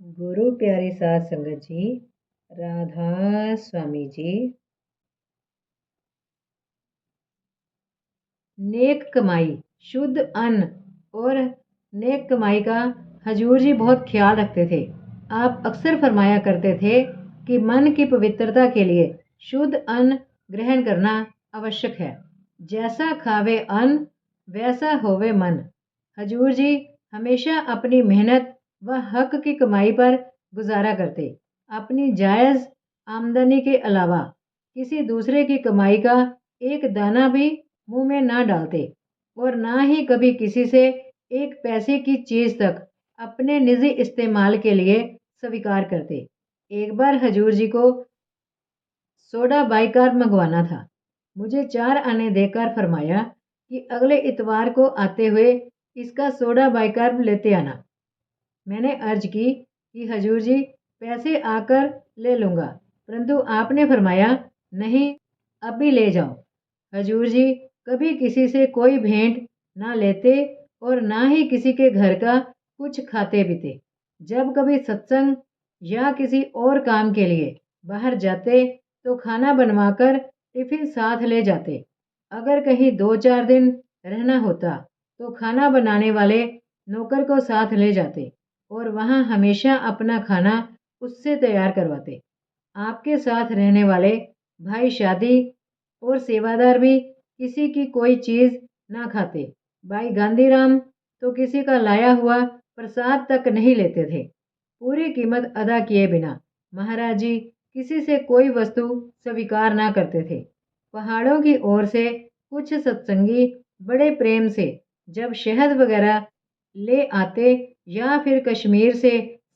गुरु प्यारी साध संगत जी, राधा स्वामी जी। नेक कमाई, शुद्ध अन्न और नेक कमाई का हजूर जी बहुत ख्याल रखते थे। आप अक्सर फरमाया करते थे कि मन की पवित्रता के लिए शुद्ध अन्न ग्रहण करना आवश्यक है। जैसा खावे अन्न वैसा होवे मन। हजूर जी हमेशा अपनी मेहनत व हक की कमाई पर गुजारा करते। अपनी जायज़ आमदनी के अलावा किसी दूसरे की कमाई का एक दाना भी मुंह में ना डालते और ना ही कभी किसी से एक पैसे की चीज़ तक अपने निजी इस्तेमाल के लिए स्वीकार करते। एक बार हजूर जी को सोडा बाइकार मंगवाना था। मुझे 4 आने देकर फरमाया कि अगले इतवार को आते हुए इसका सोडा बाइकार लेते आना। मैंने अर्ज की कि हजूर जी पैसे आकर ले लूँगा, परंतु आपने फरमाया नहीं, अभी ले जाओ। हजूर जी कभी किसी से कोई भेंट ना लेते और ना ही किसी के घर का कुछ खाते भी थे। जब कभी सत्संग या किसी और काम के लिए बाहर जाते तो खाना बनवाकर टिफिन साथ ले जाते। अगर कहीं 2-4 दिन रहना होता तो खाना बनाने वाले नौकर को साथ ले जाते और वहाँ हमेशा अपना खाना उससे तैयार करवाते। आपके साथ रहने वाले भाई शादी और सेवादार भी किसी की कोई चीज़ ना खाते। भाई गांधीराम तो किसी का लाया हुआ प्रसाद तक नहीं लेते थे, पूरी कीमत अदा किए बिना। महाराज जी किसी से कोई वस्तु स्वीकार ना करते थे। पहाड़ों की ओर से कुछ सत्संगी बड़े प्रेम से जब शहद वगैरह ले आते या फिर कश्मीर से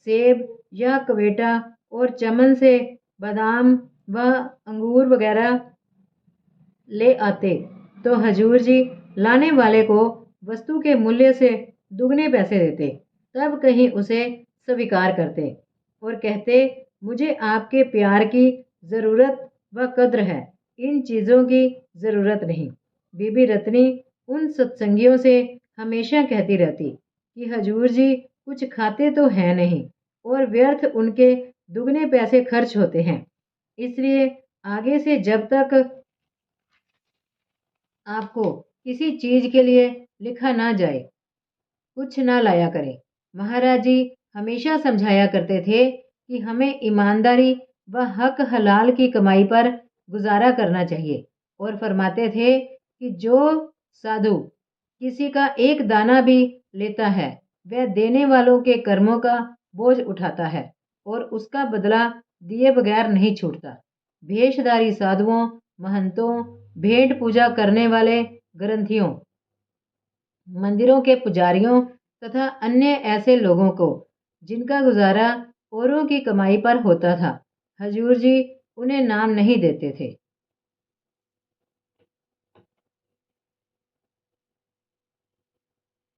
सेब या कवेटा और चमन से बादाम व अंगूर वगैरह ले आते तो हजूर जी लाने वाले को वस्तु के मूल्य से दुगने पैसे देते। तब कहीं उसे स्वीकार करते और कहते, मुझे आपके प्यार की ज़रूरत व कद्र है, इन चीज़ों की ज़रूरत नहीं। बीबी रत्नी उन सत्संगियों से हमेशा कहती रहती कि हजूर जी कुछ खाते तो हैं नहीं और व्यर्थ उनके दुगने पैसे खर्च होते हैं, इसलिए आगे से जब तक आपको किसी चीज़ के लिए लिखा ना जाए कुछ ना लाया करें। महाराज जी हमेशा समझाया करते थे कि हमें ईमानदारी व हक हलाल की कमाई पर गुजारा करना चाहिए और फरमाते थे कि जो साधु किसी का एक दाना भी लेता है वह देने वालों के कर्मों का बोझ उठाता है और उसका बदला दिए बगैर नहीं छूटता। भेषधारी साधुओं, महंतों, भेंट पूजा करने वाले ग्रंथियों, मंदिरों के पुजारियों तथा अन्य ऐसे लोगों को जिनका गुजारा औरों की कमाई पर होता था, हजूर जी उन्हें नाम नहीं देते थे।